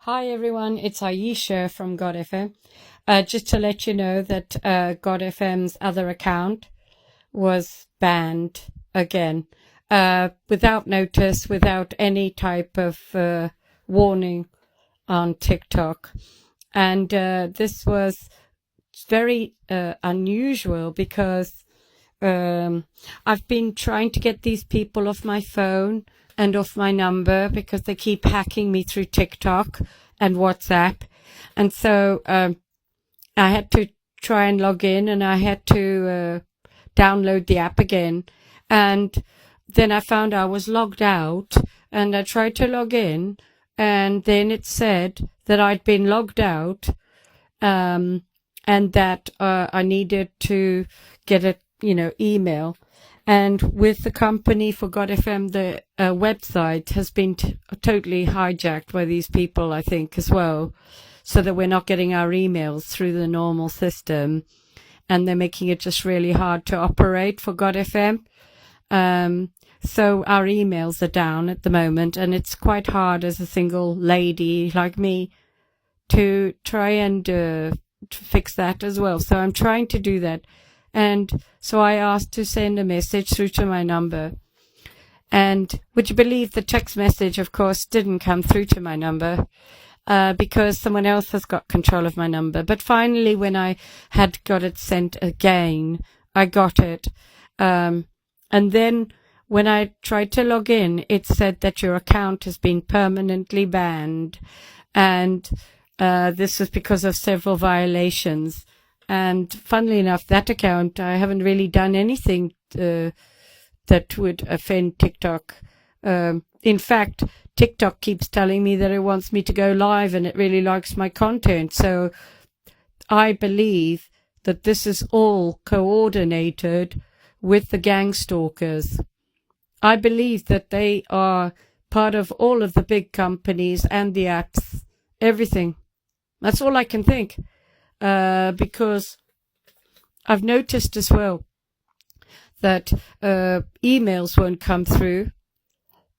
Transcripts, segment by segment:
Hi everyone, it's Aisha from God FM. Just to let you know that God FM's other account was banned again, without notice, without any type of warning on TikTok. And this was very unusual because I've been trying to get these people off my phone and off my number because they keep hacking me through TikTok and WhatsApp. And so I had to try and log in, and I had to download the app again. And then I found I was logged out, and I tried to log in, and then it said that I'd been logged out, and that I needed to get a email. And with the company for God FM, the website has been totally hijacked by these people, I think, as well, so that we're not getting our emails through the normal system, and they're making it just really hard to operate for God FM. So our emails are down at the moment, and it's quite hard as a single lady like me to try and to fix that as well. So I'm trying to do that. And so I asked to send a message through to my number. And would you believe the text message, of course, didn't come through to my number because someone else has got control of my number. But finally, when I had got it sent again, I got it. And then when I tried to log in, it said that your account has been permanently banned. And this was because of several violations. And funnily enough, that account, I haven't really done anything that would offend TikTok. In fact, TikTok keeps telling me that it wants me to go live and it really likes my content. So I believe that this is all coordinated with the gang stalkers. I believe that they are part of all of the big companies and the apps, everything. That's all I can think. Because I've noticed as well that emails won't come through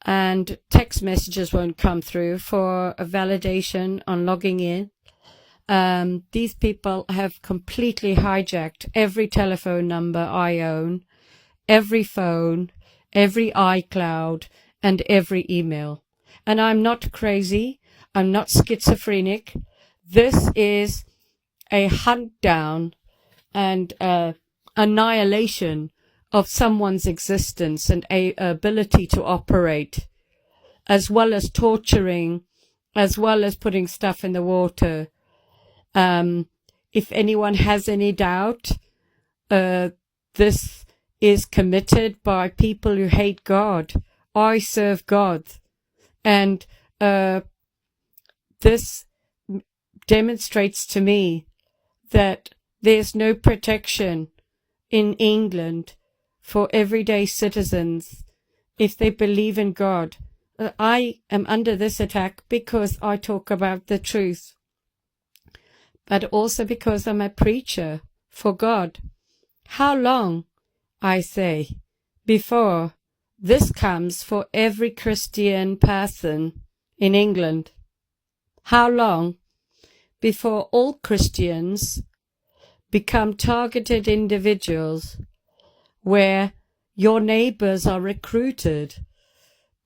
and text messages won't come through for a validation on logging in. These people have completely hijacked every telephone number I own, every phone, every iCloud, and every email. And I'm not crazy. I'm not schizophrenic. This is a hunt down and annihilation of someone's existence and a ability to operate, as well as torturing, as well as putting stuff in the water. If anyone has any doubt, this is committed by people who hate God. I serve God. And this demonstrates to me that there's no protection in England for everyday citizens if they believe in God. I am under this attack because I talk about the truth, but also because I'm a preacher for God. How long, I say, before this comes for every Christian person in England? How long before all Christians become targeted individuals where your neighbors are recruited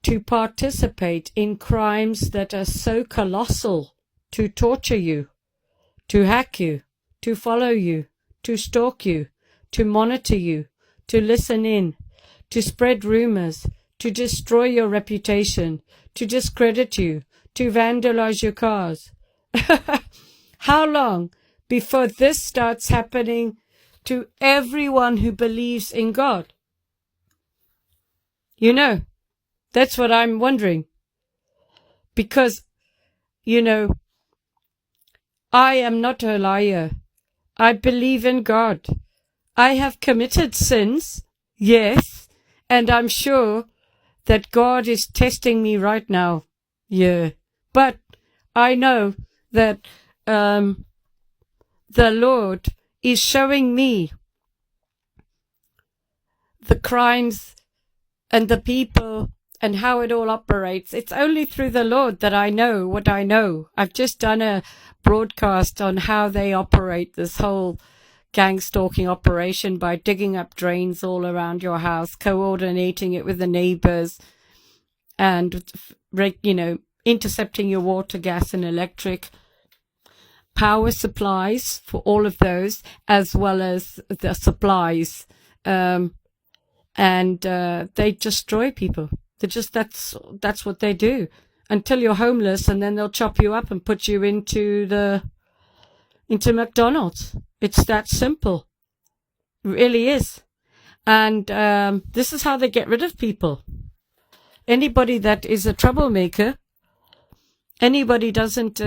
to participate in crimes that are so colossal, to torture you, to hack you, to follow you, to stalk you, to monitor you, to listen in, to spread rumors, to destroy your reputation, to discredit you, to vandalize your cars? How long before this starts happening to everyone who believes in God? You know, that's what I'm wondering. Because, I am not a liar. I believe in God. I have committed sins, yes, and I'm sure that God is testing me right now. Yeah. But I know that the Lord is showing me the crimes and the people and how it all operates. It's only through the Lord that I know what I know. I've just done a broadcast on how they operate this whole gang stalking operation by digging up drains all around your house, coordinating it with the neighbors, and, intercepting your water, gas, and electric power supplies for all of those, as well as the supplies. And they destroy people. That's what they do until you're homeless, and then they'll chop you up and put you into McDonald's. It's that simple. It really is. And this is how they get rid of people. Anybody that is a troublemaker, anybody doesn't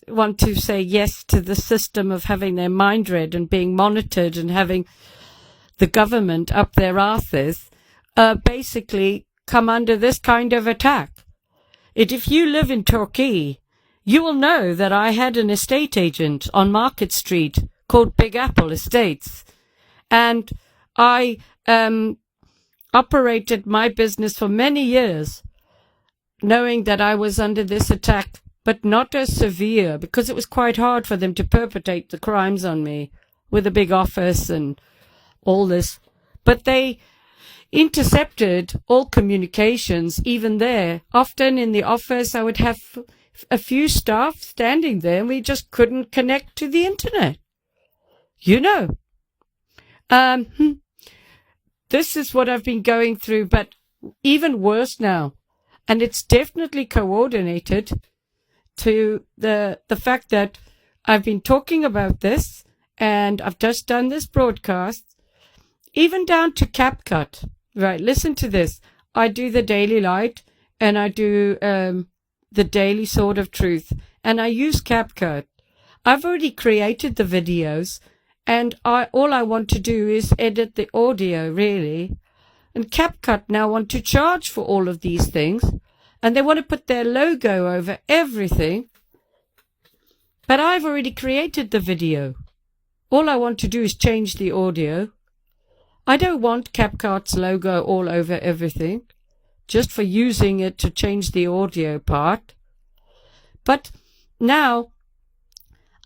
want to say yes to the system of having their mind read and being monitored and having the government up their asses, basically come under this kind of attack. If you live in Torquay, you will know that I had an estate agent on Market Street called Big Apple Estates. And I operated my business for many years, knowing that I was under this attack, but not as severe, because it was quite hard for them to perpetrate the crimes on me with a big office and all this. But they intercepted all communications, even there. Often in the office, I would have a few staff standing there, and we just couldn't connect to the internet. This is what I've been going through, but even worse now. And it's definitely coordinated to the fact that I've been talking about this, and I've just done this broadcast, even down to CapCut. Right, listen to this. I do the Daily Light, and I do the Daily Sword of Truth, and I use CapCut. I've already created the videos, and all I want to do is edit the audio, really. And CapCut now want to charge for all of these things, and they want to put their logo over everything. But I've already created the video. All I want to do is change the audio. I don't want CapCut's logo all over everything, just for using it to change the audio part. But now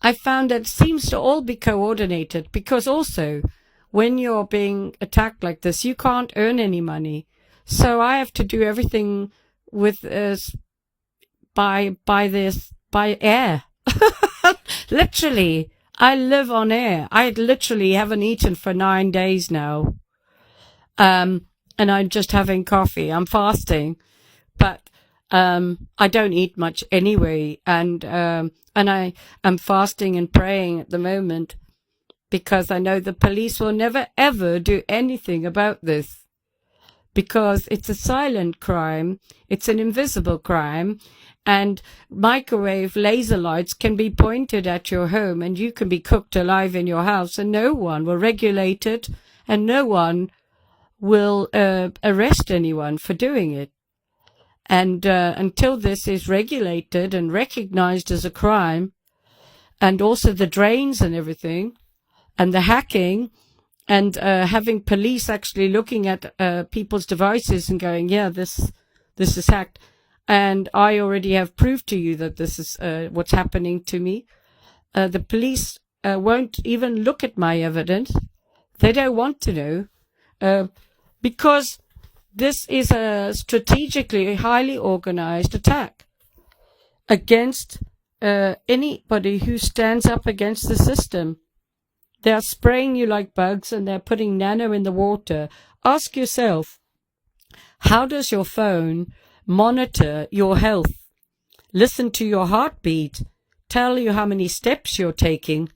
I found that it seems to all be coordinated, because also when you're being attacked like this, you can't earn any money. So I have to do everything with by air. Literally, I live on air. I literally haven't eaten for 9 days now. And I'm just having coffee. I'm fasting, but I don't eat much anyway. And I am fasting and praying at the moment, because I know the police will never ever do anything about this, because it's a silent crime. It's an invisible crime. And microwave laser lights can be pointed at your home, and you can be cooked alive in your house, and no one will regulate it, and no one will arrest anyone for doing it. And until this is regulated and recognized as a crime, and also the drains and everything, and the hacking, and having police actually looking at people's devices and going, yeah, this is hacked. And I already have proved to you that this is what's happening to me. The police won't even look at my evidence. They don't want to know, because this is a strategically highly organized attack against anybody who stands up against the system. They're spraying you like bugs, and they're putting nano in the water. Ask yourself, how does your phone monitor your health, listen to your heartbeat, tell you how many steps you're taking?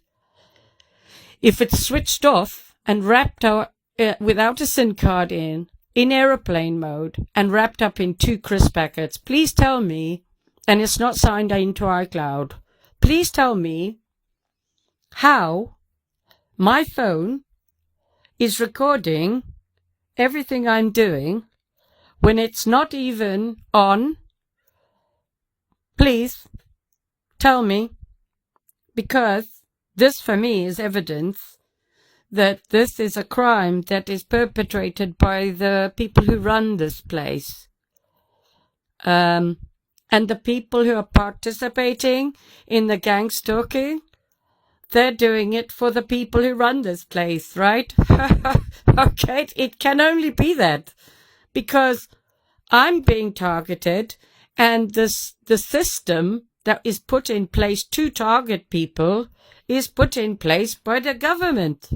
If it's switched off and wrapped out without a SIM card in aeroplane mode, and wrapped up in 2 crisp packets, please tell me, and it's not signed into iCloud, please tell me how my phone is recording everything I'm doing when it's not even on. Please tell me, because this for me is evidence that this is a crime that is perpetrated by the people who run this place. And the people who are participating in the gang stalking, they're doing it for the people who run this place, right? Okay, it can only be that. Because I'm being targeted, and the system that is put in place to target people is put in place by the government.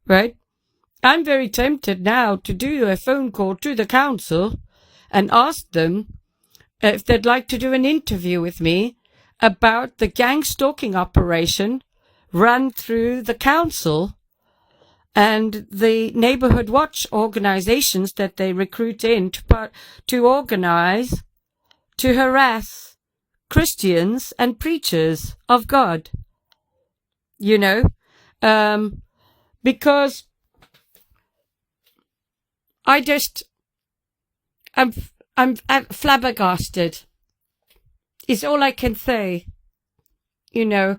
Right? I'm very tempted now to do a phone call to the council and ask them if they'd like to do an interview with me about the gang stalking operation run through the council and the neighborhood watch organizations that they recruit in to organize, to harass Christians and preachers of God. You know, because I'm flabbergasted. Is all I can say. You know,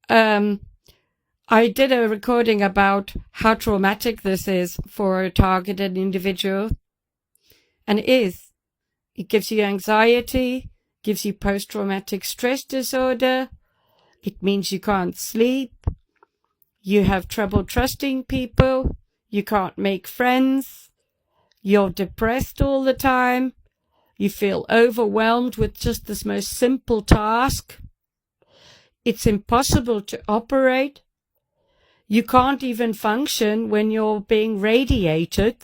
I did a recording about how traumatic this is for a targeted individual. And it is. It gives you anxiety, gives you post-traumatic stress disorder. It means you can't sleep. You have trouble trusting people. You can't make friends. You're depressed all the time. You feel overwhelmed with just this most simple task. It's impossible to operate. You can't even function when you're being radiated.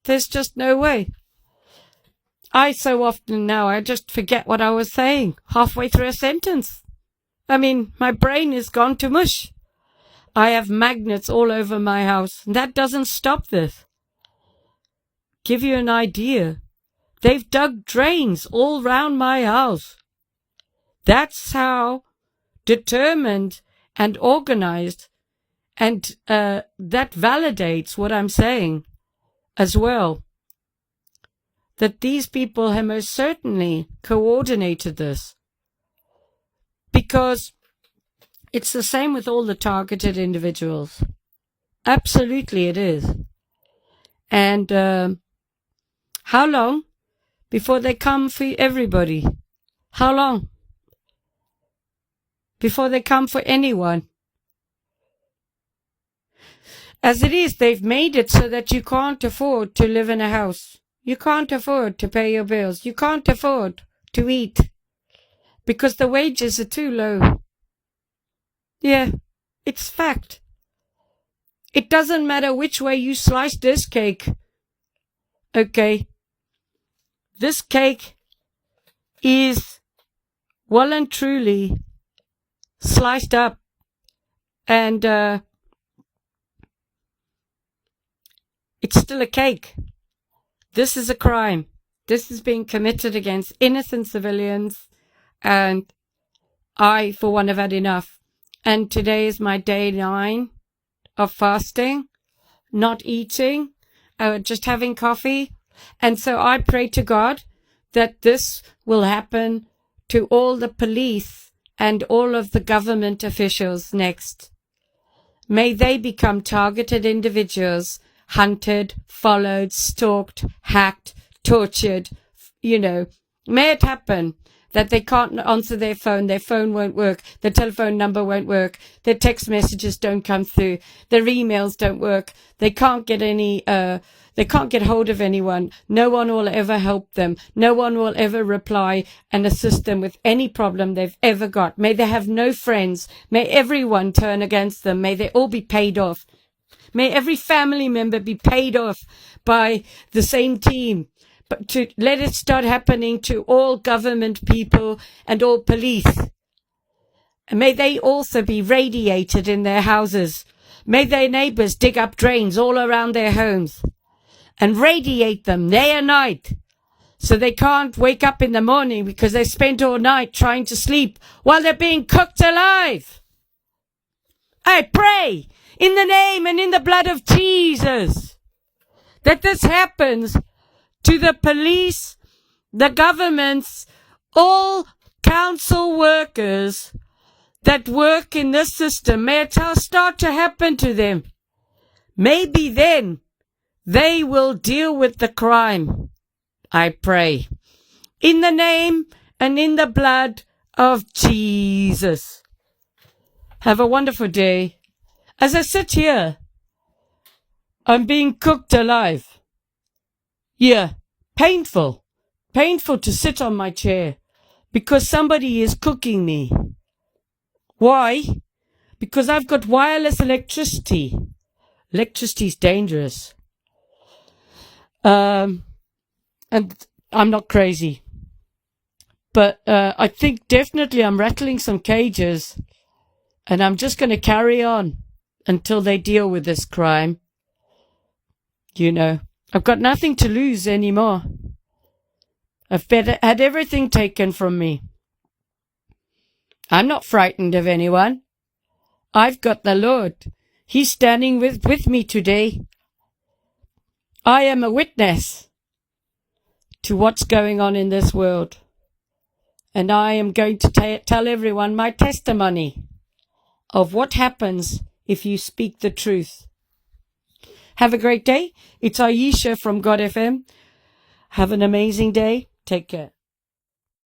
There's just no way. I so often now, I just forget what I was saying halfway through a sentence. I mean, my brain is gone to mush. I have magnets all over my house, and that doesn't stop this. Give you an idea. They've dug drains all round my house. That's how determined and organized, and that validates what I'm saying as well. That these people have most certainly coordinated this. Because it's the same with all the targeted individuals. Absolutely it is. And how long before they come for everybody? How long before they come for anyone? As it is, they've made it so that you can't afford to live in a house. You can't afford to pay your bills. You can't afford to eat because the wages are too low. Yeah, it's fact. It doesn't matter which way you slice this cake. Okay. This cake is well and truly sliced up, and it's still a cake. This is a crime. This is being committed against innocent civilians, and I, for one, have had enough. And today is my day 9 of fasting, not eating, just having coffee. And so I pray to God that this will happen to all the police and all of the government officials next. May they become targeted individuals, hunted, followed, stalked, hacked, tortured, you know. May it happen that they can't answer their phone won't work, their telephone number won't work, their text messages don't come through, their emails don't work, they can't get hold of anyone, no one will ever help them, no one will ever reply and assist them with any problem they've ever got. May they have no friends, may everyone turn against them, may they all be paid off. May every family member be paid off by the same team. But to let it start happening to all government people and all police. And may they also be radiated in their houses. May their neighbors dig up drains all around their homes and radiate them day and night so they can't wake up in the morning because they spent all night trying to sleep while they're being cooked alive. I pray in the name and in the blood of Jesus that this happens to the police, the governments, all council workers that work in this system. May it start to happen to them. Maybe then they will deal with the crime. I pray. In the name and in the blood of Jesus. Have a wonderful day. As I sit here, I'm being cooked alive. Yeah, painful to sit on my chair because somebody is cooking me. Why? Because I've got wireless electricity. Electricity is dangerous. And I'm not crazy. But I think definitely I'm rattling some cages. And I'm just going to carry on until they deal with this crime. You know, I've got nothing to lose anymore. I've had everything taken from me. I'm not frightened of anyone. I've got the Lord. He's standing with me today. I am a witness to what's going on in this world. And I am going to tell everyone my testimony of what happens if you speak the truth. Have a great day. It's Aisha from God FM. Have an amazing day. Take care.